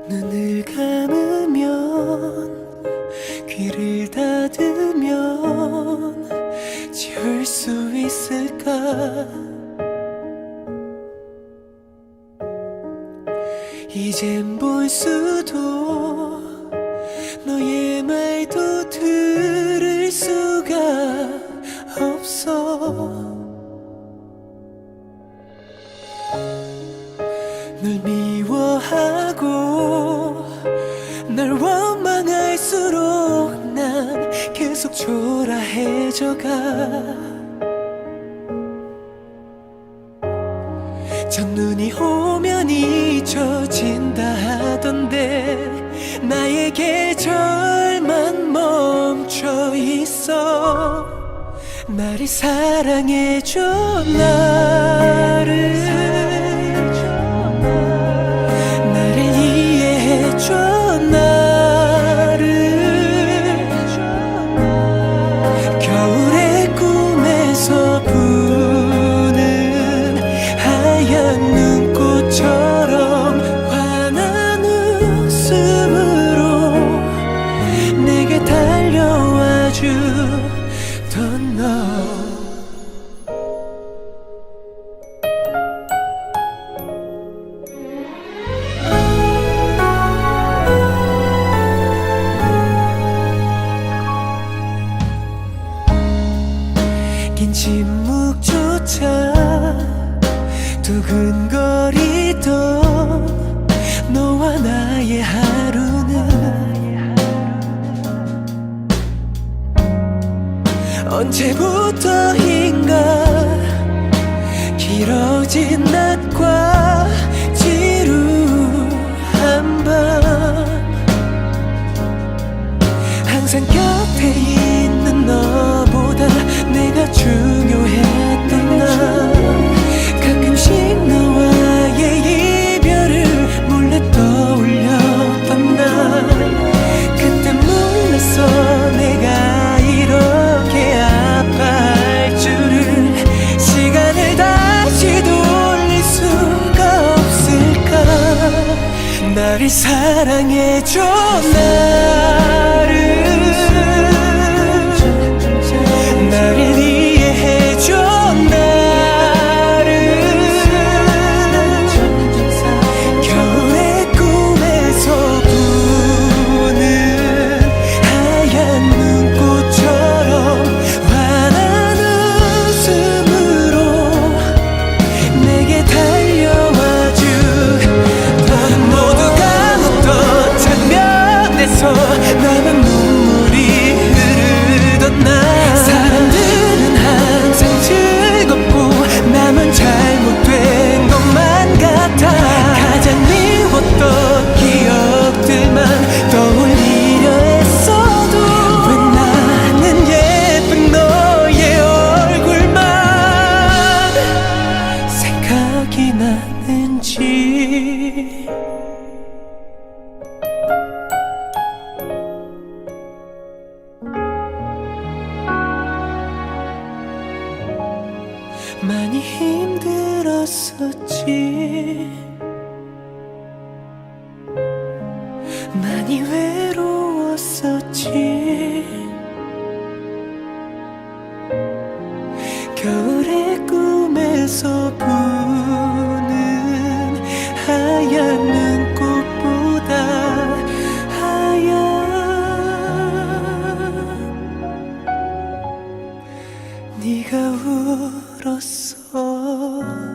눈을 감으면 귀를 닫으면 지울 수 있을까? 이젠 볼 수도 너의 말도 들을 수가 없어. 널 미워하고 널 원망할수록 난 계속 초라해져가. 첫눈이 오면 잊혀진다 하던데 나의 계절만 멈춰 있어. 나를 사랑해줘, 나를 이해해줘, 나를. 겨울의 꿈에서 부는 하얀 눈꽃처럼 환한 웃음으로 내게 달려와 주던 너. 긴 침묵조차 두근거리던 너와 나의 하루는 언제부터인가 길어진 낮과 지루한 밤. 항상 곁에 있는 너보다 내가 중요했던 나. 가끔씩 너와의 이별을 몰래 떠올렸던 나. 그때 몰랐어 내가 이렇게 아파할 줄을. 시간을 다시 돌릴 수가 없을까? 나를 사랑해줘, 나를 이해해줘, 나를. 겨울의 꿈에서 부는 하얀 눈꽃처럼 환한 웃음으로 내게 달려와 주던. 모두가 웃던 장면에서 나만 눈물이 흐르던 날. 사람들은 항상 즐겁고 나만 잘못된 것만 같아. 가장 미웠던 기억들만 떠올리려 했어도 왜 나는 예쁜 너의 얼굴만 생각이 나는지. 많이 힘들었었지. 많이 외로웠었지. 겨울의 꿈에서 부는 하얀 눈꽃보다 하얀 네가 울었어.